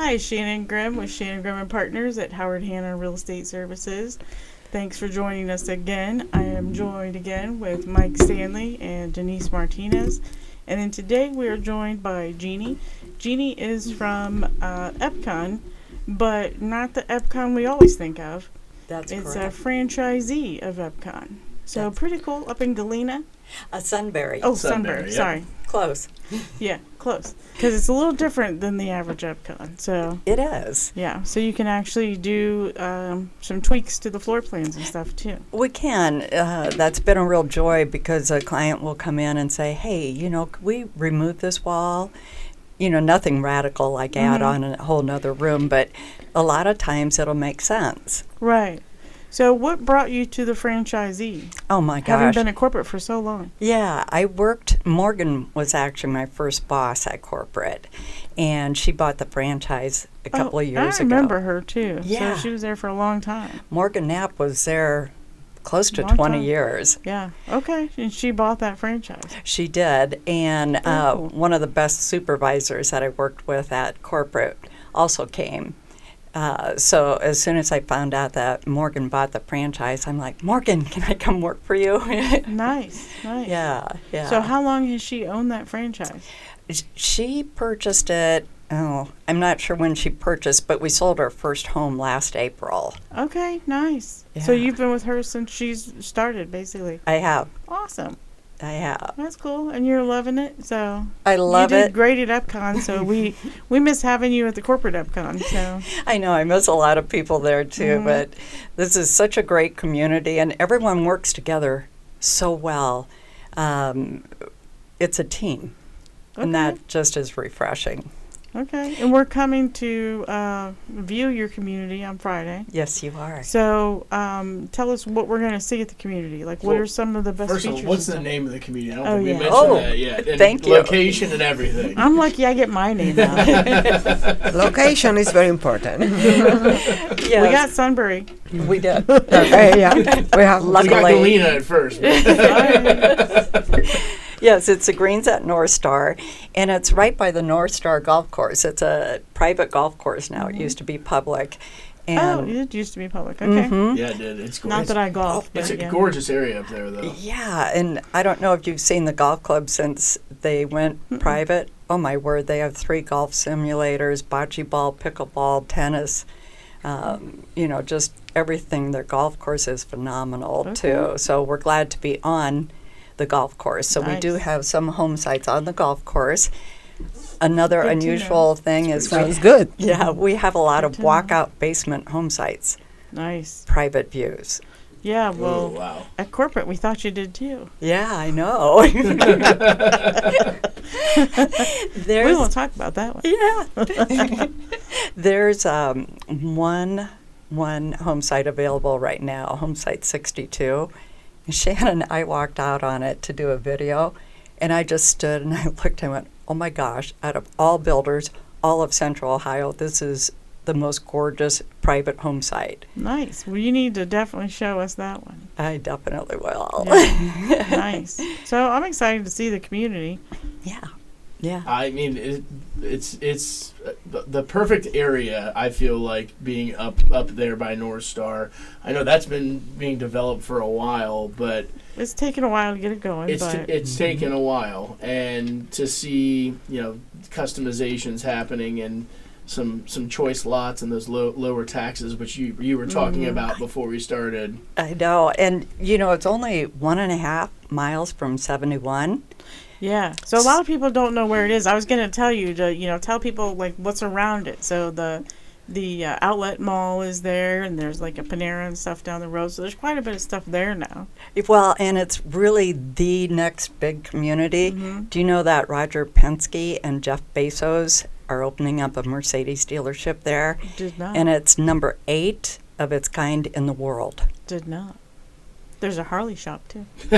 Hi, Shannon Grimm with Shannon Grimm and Partners at Howard Hanna Real Estate Services. Thanks for joining us again. I am joined again with Mike Stanley and Denise Martinez. And then today we are joined by Jeanne. Jeanne is from Epcon, but not the Epcon we always think of. That's It's correct. a franchisee of Epcon. So That's pretty cool, up in Galena. Sunbury. Oh, Sunbury, Sunbury, yep. sorry. Close. Yeah, close. Because it's a little different than the average Epcon. So It is. yeah, so you can actually do some tweaks to the floor plans and stuff too. We can. That's been a real joy because a client will come in and say, hey, could we remove this wall? Nothing radical like add on a whole nother room, but a lot of times it'll make sense. Right. So what brought you to the franchisee? Oh my Having gosh. been at corporate for so long. Yeah, Morgan was actually my first boss at corporate, and she bought the franchise a couple of years I ago. remember her too. Yeah. So she was there for a long time. Morgan Knapp was there close to Long 20 time. years. Yeah. Okay. And she bought that franchise. She did, and Very cool. one of the best supervisors that I worked with at corporate also came. So as soon as I found out that Morgan bought the franchise, I'm like, Morgan, can I come work for you? Nice. Nice. Yeah. So how long has she owned that franchise? She purchased it, I'm not sure when she purchased, but we sold our first home last April. Okay. Nice. So Yeah. you've been with her since she's started, basically. I have. Awesome. I have. That's cool. And you're loving it. So I love you did it. great at Epcon. So we miss having you at the corporate Epcon. So I know I miss a lot of people there too, but this is such a great community, and everyone works together so well. It's a team, and that just is refreshing. Okay. And we're coming to view your community on Friday. Yes, you are. So tell us what we're going to see at the community. Like, what Well, are some of the best First of features? all, what's and the stuff? name of the community? I don't Oh, think we yeah. mentioned Oh, that yet. And thank you. location and everything. I'm lucky I get my name out. Location is very important. Yes, We got Sunbury. we did. Yeah, we have. We got Luckily. Galena at first. Yes, it's the greens at Northstar, and it's right by the Northstar Golf Course. It's a private golf course now. It used to be public. Oh, And it used to be public. Okay. Yeah, it did. It's gorgeous. Not that I golf. It's but a yeah. gorgeous area up there, though. yeah, and I don't know if you've seen the golf club since they went private. Oh my word, they have 3 golf simulators, bocce ball, pickleball, tennis. Just everything. Their golf course is phenomenal too. So we're glad to be on the golf course. So we do Nice. have some home sites on the golf course. Another Good to unusual thing is Sounds good. we have a lot of Good to know. walkout basement home sites, Nice. private views. Yeah, Oh, well, wow. at corporate, we thought you did too. Yeah, I know. We There's won't talk about that one. Yeah. There's one home site available right now, home site 62. And Shannon and I walked out on it to do a video, and I just stood and I looked and went, oh my gosh, out of all builders, all of Central Ohio, this is the most gorgeous private home site. Nice. Well, you need to definitely show us that one. I definitely will. Yeah. Nice. So I'm excited to see the community. Yeah. I mean, it's the perfect area. I feel like being up there by Northstar. I know that's been being developed for a while, but It's taken a while to get it going, but it's taken a while, and to see customizations happening and some choice lots and those lower taxes, which you were talking about before we started. I know. And, it's only 1.5 miles from 71. yeah. So a lot of people don't know where it is. I was going to tell you to, tell people like what's around it. So the outlet mall is there, and there's like a Panera and stuff down the road. So there's quite a bit of stuff there now. Well, and it's really the next big community. Do you know that Roger Penske and Jeff Bezos are opening up a Mercedes dealership there? Did not. And it's number 8 of its kind in the world. Did not. There's a Harley shop too. I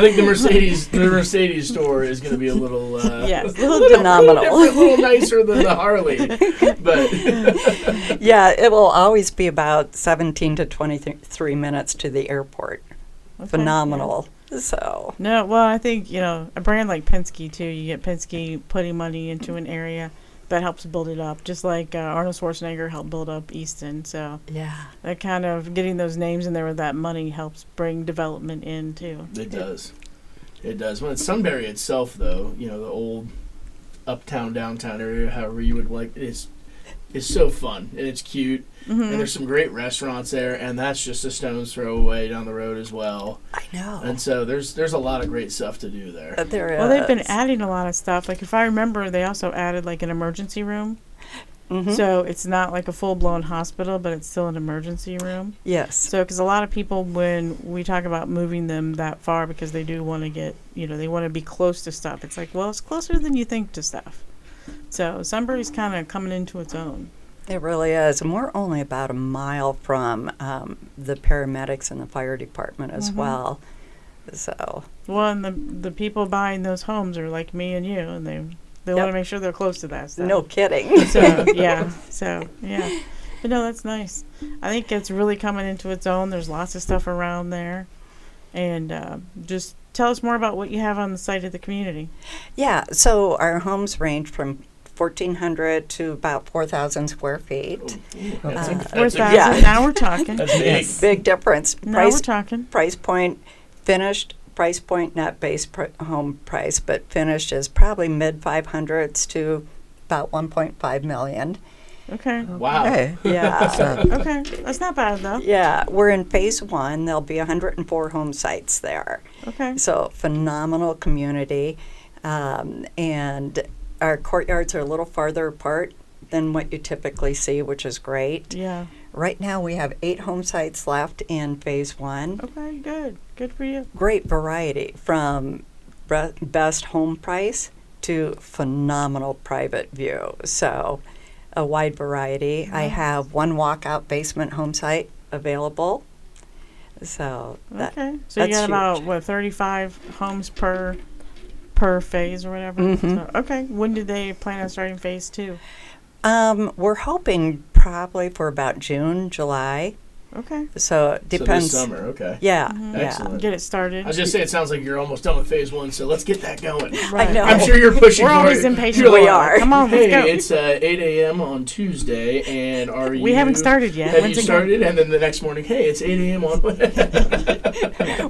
think the Mercedes store is going to be a little Yes, A little phenomenal. a little nicer than the Harley, but Yeah, it will always be about 17 to 23 minutes to the airport. Okay, Phenomenal. So, No, well, I think, a brand like Penske, too, you get Penske putting money into an area that helps build it up, just like Arnold Schwarzenegger helped build up Easton. So yeah. that kind of getting those names in there with that money helps bring development in, too. It does. It does. Well, it's Sunbury itself, though, the old uptown, downtown area, however you would like, is so fun, and it's cute. Mm-hmm. And there's some great restaurants there, and that's just a stone's throw away down the road as well. I know. And so there's a lot of great stuff to do there. Well, they've been adding a lot of stuff. Like, if I remember, they also added, like, an emergency room. Mm-hmm. So it's not like a full-blown hospital, but it's still an emergency room. Yes. So, because a lot of people, when we talk about moving them that far, because they do want to get, they want to be close to stuff. It's like, well, it's closer than you think to stuff. So Sunbury's kind of coming into its own. It really is. And we're only about a mile from the paramedics and the fire department as well. So. Well, and the people buying those homes are like me and you, and they want to make sure they're close to that stuff. No kidding. So, yeah. But no, that's nice. I think it's really coming into its own. There's lots of stuff around there. And just tell us more about what you have on the site of the community. Yeah, so our homes range from 1,400 to about 4,000 square feet. That's a 4,000. yeah. Now we're talking. That's big. Big difference. Now we're talking. Price point, finished price point, not base home price, but finished is probably mid 500s to about 1.5 million. Okay. Wow. Okay. Yeah. Okay. That's not bad, though. Yeah, we're in phase 1. There'll be 104 home sites there. Okay. So phenomenal community. And our courtyards are a little farther apart than what you typically see, which is great. Yeah. Right now we have 8 home sites left in phase 1. Okay, good. Good for you. Great variety from best home price to phenomenal private view. So a wide variety. I have 1 walkout basement home site available. So that, Okay. So you that's got huge. about, 35 homes per phase or whatever? Mhm. So, okay. When did they plan on starting phase 2? We're hoping probably for about June, July. Okay. So it depends. So this summer, okay. Yeah, Mhm. yeah. Excellent. Get it started. I was just saying, it sounds like you're almost done with phase 1, so let's get that going. Right. I know. I'm sure you're pushing We're for always it. impatient. You're We like, are. Come on, Hey, let's go. it's 8 a.m. on Tuesday, and are you... We haven't started yet. Have When's you it started? And then the next morning, hey, it's 8 a.m. on...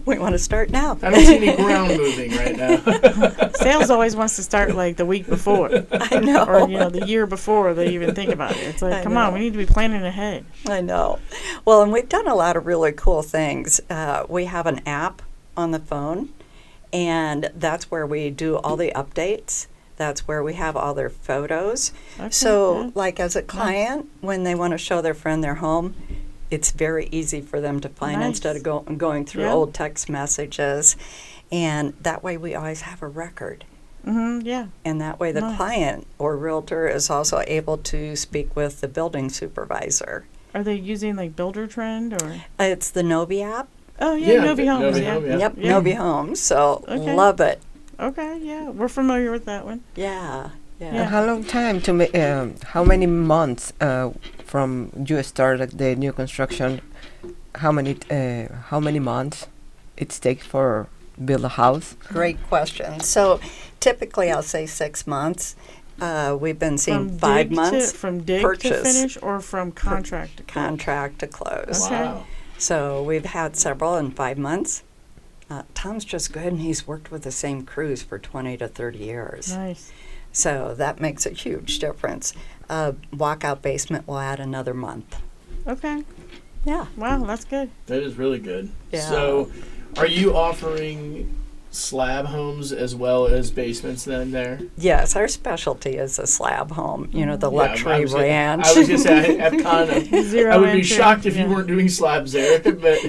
We want to start now. I don't see any ground moving right now. Sales always wants to start like the week before, I know. or the year before they even think about it. It's like, I come on, know. we need to be planning ahead. I know. Well, and we've done a lot of really cool things. We have an app on the phone, and that's where we do all the updates. That's where we have all their photos. Okay, So, yeah. like as a client, when they want to show their friend their home, it's very easy for them to find Nice. instead of going through Yeah. old text messages. And that way we always have a record. Yeah. And that way the Nice. client or realtor is also able to speak with the building supervisor. Are they using like Builder Trend or? It's the Novi app. Oh yeah, Novi Homes. Novi Yeah. Home, yeah. Yep, Yeah. Novi Homes. So Okay. love it. Okay, yeah, we're familiar with that one. Yeah, yeah. Yeah. How long time to make? How many months from you started the new construction? How many months it takes for build a house? Great question. So typically I'll say 6 months. We've been seeing From 5 dig months from dig purchase. to finish, or from contract to close? contract to close. Okay. Wow. So we've had several in 5 months. Tom's just good, and he's worked with the same crews for 20 to 30 years. Nice. So that makes a huge difference. Walkout basement will add another month. Okay. Yeah. Wow, that's good. That is really good. Yeah. So, are you offering slab homes as well as basements then there? Yes, our specialty is a slab home, the Yeah, luxury I was gonna- ranch. I was going to say, Epcon, Zero I would be entry, shocked if yeah. you weren't doing slabs there. But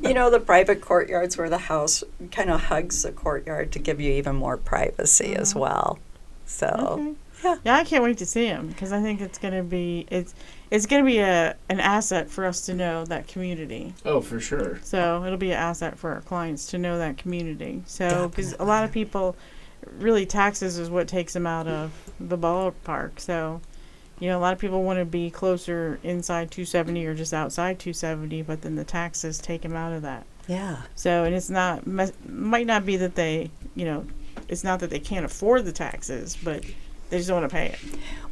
Yeah. The private courtyards where the house kind of hugs the courtyard to give you even more privacy as well. So, Okay. yeah. Yeah, I can't wait to see them because I think it's gonna be an asset for us to know that community. oh, for sure. So it'll be an asset for our clients to know that community. So because a lot of people, really taxes is what takes them out of the ballpark. So, a lot of people want to be closer inside 270 or just outside 270, but then the taxes take them out of that. Yeah. So, and it's not, might not be that they, it's not that they can't afford the taxes, but they just don't want to pay it.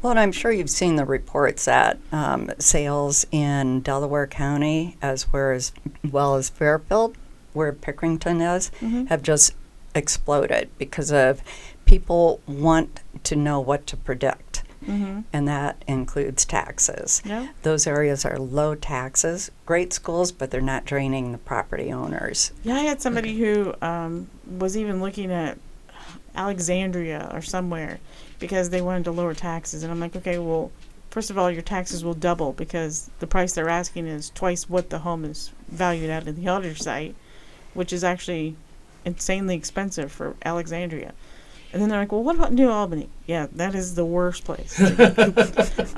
Well, and I'm sure you've seen the reports that sales in Delaware County, as well as Fairfield, where Pickerington is, have just exploded because of people want to know what to predict. And that includes taxes. Yeah. Those areas are low taxes, great schools, but they're not draining the property owners. Yeah, I had somebody who was even looking at Alexandria or somewhere because they wanted to lower taxes. And I'm like, okay, well, first of all, your taxes will double because the price they're asking is twice what the home is valued at in the other site, which is actually insanely expensive for Alexandria. And then they're like, well, what about New Albany? Yeah, that is the worst place.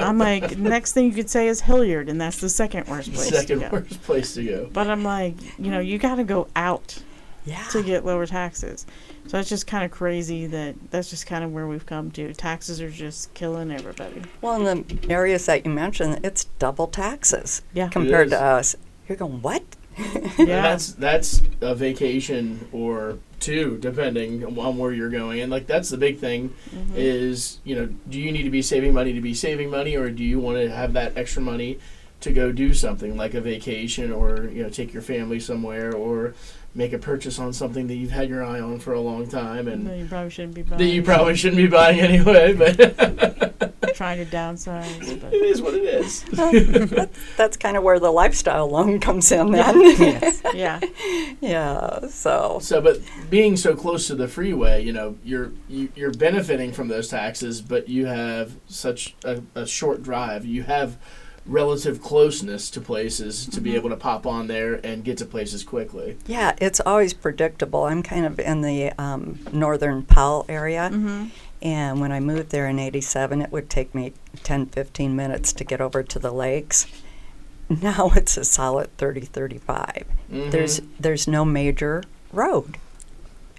I'm like, next thing you could say is Hilliard, and that's the second worst place to go. Worst place to go. But I'm like, you got to go out Yeah. to get lower taxes. So it's just kind of crazy that's just kind of where we've come to. Taxes are just killing everybody. Well, in the areas that you mentioned, it's double taxes compared It to is. us. You're going, what? Yeah. And that's a vacation or two, depending on where you're going. And like that's the big thing is, do you need to be saving money to be saving money, or do you want to have that extra money to go do something like a vacation, or take your family somewhere, or make a purchase on something that you've had your eye on for a long time and No, you probably shouldn't be buying. that you probably shouldn't be buying anyway, but Trying to downsize. But it is what it is. That's kind of where the lifestyle loan comes in then. yeah. Yeah, so. So, but being so close to the freeway, you're benefiting from those taxes, but you have such a short drive. You have relative closeness to places to be able to pop on there and get to places quickly. Yeah, it's always predictable. I'm kind of in the northern Powell area, and when I moved there in '87, it would take me 10, 15 minutes to get over to the lakes. Now it's a solid 30, 35. There's no major road.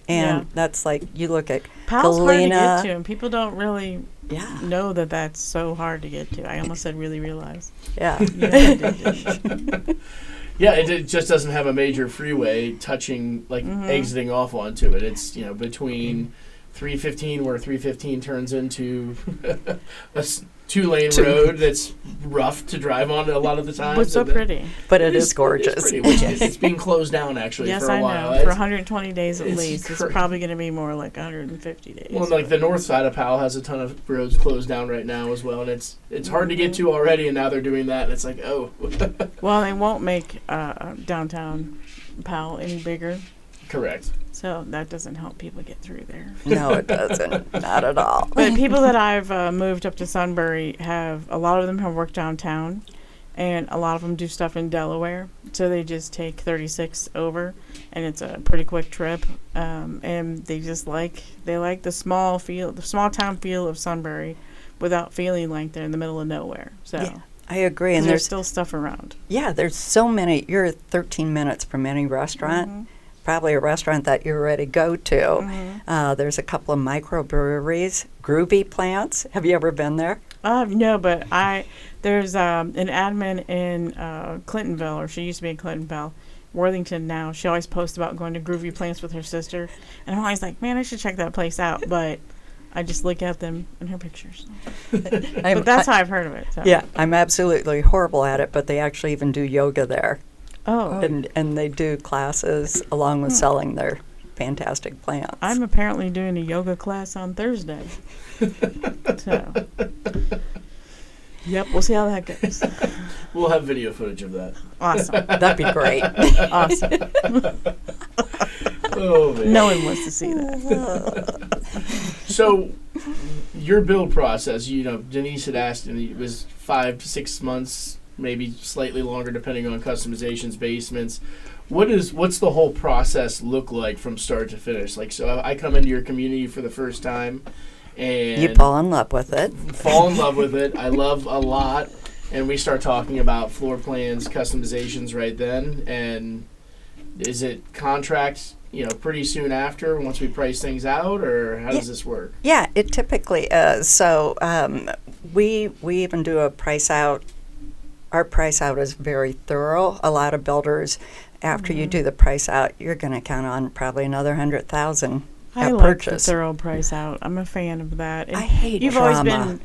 And that's like, you look at Powell's hard to Galena. get to, and people don't really Yeah. know that that's so hard to get to. I almost said really realize. Yeah. Yeah, it just doesn't have a major freeway touching, like exiting off onto it. It's, between 315, where 315 turns into a two-lane road that's rough to drive on a lot of the time. But so pretty. But it is gorgeous. Pretty, which it's being closed down actually Yes, for a I while. know. For 120 days at it's least. It's probably going to be more like 150 days. Well, like the north side of Powell has a ton of roads closed down right now as well, and it's hard to get to already, and now they're doing that, and it's like, oh. Well, they won't make downtown Powell any bigger, Correct. so that doesn't help people get through there. No, it doesn't. Not at all. But people that I've moved up to Sunbury a lot of them have worked downtown, and a lot of them do stuff in Delaware. So they just take 36 over, and it's a pretty quick trip. And they like the small town feel of Sunbury, without feeling like they're in the middle of nowhere. So Yeah, I agree. And there's still stuff around. Yeah, there's so many. You're 13 minutes from any restaurant. Probably a restaurant that you already go to. There's a couple of microbreweries, Groovy Plants. Have you ever been there? No, but there's an admin in Clintonville, or she used to be in Clintonville, Worthington now. She always posts about going to Groovy Plants with her sister, and I'm always like, man, I should check that place out. But I just look at them in her pictures. But that's how I've heard of it. So. Yeah, I'm absolutely horrible at it, but they actually even do yoga there. Oh. And they do classes along with selling their fantastic plants. I'm apparently doing a yoga class on Thursday. So, yep, we'll see how that goes. We'll have video footage of that. Awesome. That'd be great. Awesome. Oh, man. No one wants to see that. So, your build process, Denise had asked, and it was 5 to 6 months, maybe slightly longer, depending on customizations, basements. What's the whole process look like from start to finish? Like, so I come into your community for the first time, and You fall in love with it. fall in love with it. I love a lot, and we start talking about floor plans, customizations right then. And is it contract, pretty soon after once we price things out, or how does this work? Yeah, it typically is. So we even do a price out our price out is very thorough. A lot of builders, after you do the price out, you're going to count on probably another 100,000 I at like purchase. the thorough price out. I'm a fan of that. And I hate you've drama. always been,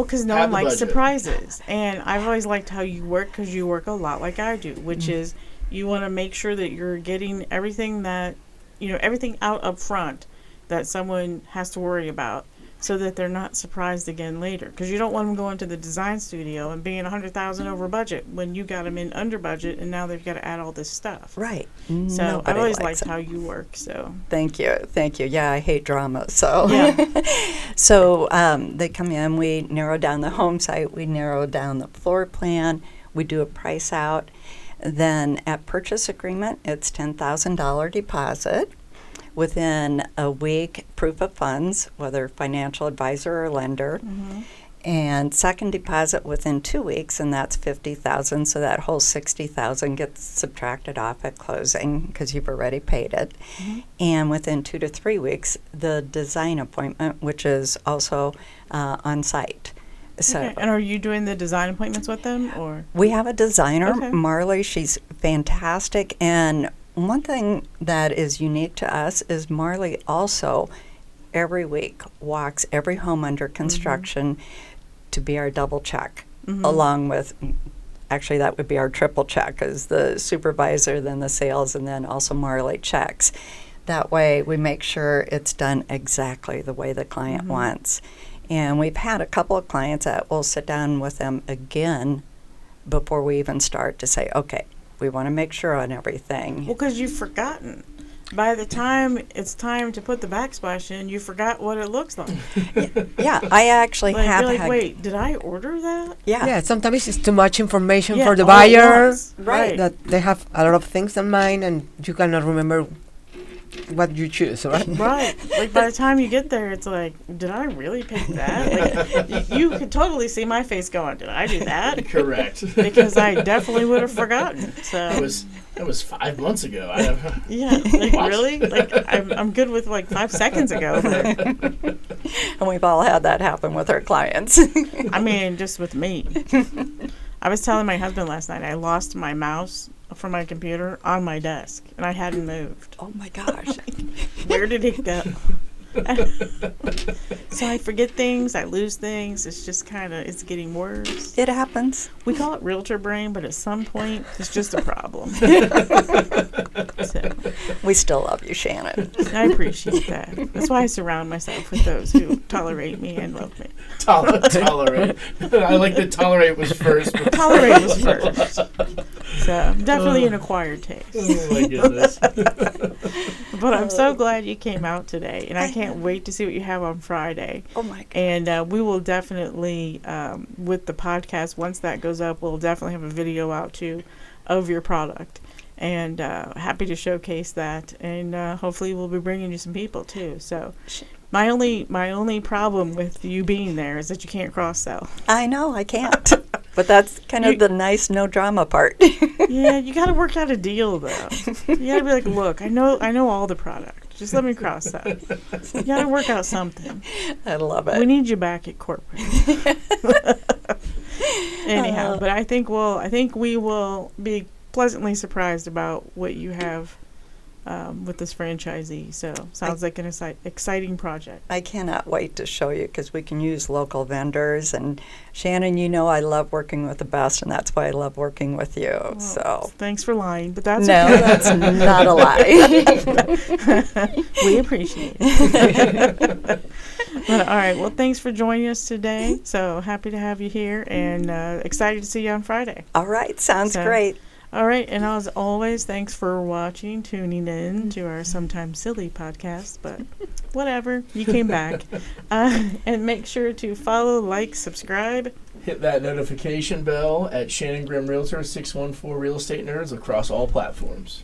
because no Have one the likes budget. surprises, and I've always liked how you work because you work a lot like I do, which is you want to make sure that you're getting everything that, everything out up front that someone has to worry about, so that they're not surprised again later. Because you don't want them going to the design studio and being $100,000 over budget when you got them in under budget, and now they've got to add all this stuff. Right. So I've Nobody always likes liked it. how you work. So Thank you. Yeah, I hate drama. So, Yeah. so they come in. We narrow down the home site. We narrow down the floor plan. We do a price out. Then at purchase agreement, it's $10,000 deposit. Within a week, proof of funds, whether financial advisor or lender. And second deposit within 2 weeks, and that's $50,000. So that whole $60,000 gets subtracted off at closing because you've already paid it. And within 2 to 3 weeks, the design appointment, which is also on site. So okay. And are you doing the design appointments with them, or? we have a designer, Okay. Marley. She's fantastic. And one thing that is unique to us is Marley also every week walks every home under construction to be our double check, along with, actually that would be our triple check, as the supervisor, then the sales, and then also Marley checks. That way we make sure it's done exactly the way the client wants. And we've had a couple of clients that will sit down with them again before we even start to say, okay, we want to make sure on everything. Well, because you've forgotten. By the time it's time to put the backsplash in, you forgot what it looks like. Yeah, I actually Like, have you're like, had. wait, did I order that? Yeah, sometimes it's too much information Yeah, for the all at buyer. once. Right. That they have a lot of things in mind, and you cannot remember what you choose, right? Right. Like, by the time you get there, it's like, did I really pick that? Like, you could totally see my face going, did I do that? Correct. Because I definitely would have forgotten. So That was 5 months ago. yeah, like What? really? Like I'm good with like 5 seconds ago. But, And we've all had that happen with our clients. I mean, just with me. I was telling my husband last night I lost my mouse from my computer on my desk, and I hadn't moved. Oh my gosh. Where did it go? So I forget things, I lose things. It's just it's getting worse. It happens. We call it realtor brain, but at some point, it's just a problem. So We still love you, Shannon. I appreciate that. That's why I surround myself with those who tolerate me and love me. Tolerate. I like that tolerate was first. But Tolerate was first. So definitely an acquired taste. oh my goodness. But I'm so glad you came out today, and I can't wait to see what you have on Friday. Oh my God. And we will definitely, with the podcast, once that goes up, we'll definitely have a video out too of your product. And happy to showcase that. And hopefully we'll be bringing you some people too. So my only problem with you being there is that you can't cross sell. I know, I can't. But that's kind of the nice no drama part. Yeah, you got to work out a deal though. You got to be like, look, I know all the product. Just let me cross sell. You got to work out something. I love We it. need you back at corporate. Anyhow, but I think we will be pleasantly surprised about what you have with this franchisee. So sounds like an exciting project. I cannot wait to show you because we can use local vendors. And Shannon, you know I love working with the best, and that's why I love working with you. Well, So thanks for lying, but that's no, okay. that's not a lie. We appreciate it. But, all right. Well, thanks for joining us today. So happy to have you here, and excited to see you on Friday. All right, sounds So- great. All right, and as always, thanks for watching, tuning in to our sometimes silly podcast, but whatever, you came back. And make sure to follow, like, subscribe. Hit that notification bell at Shannon Grimm Realtor 614 Real Estate Nerds across all platforms.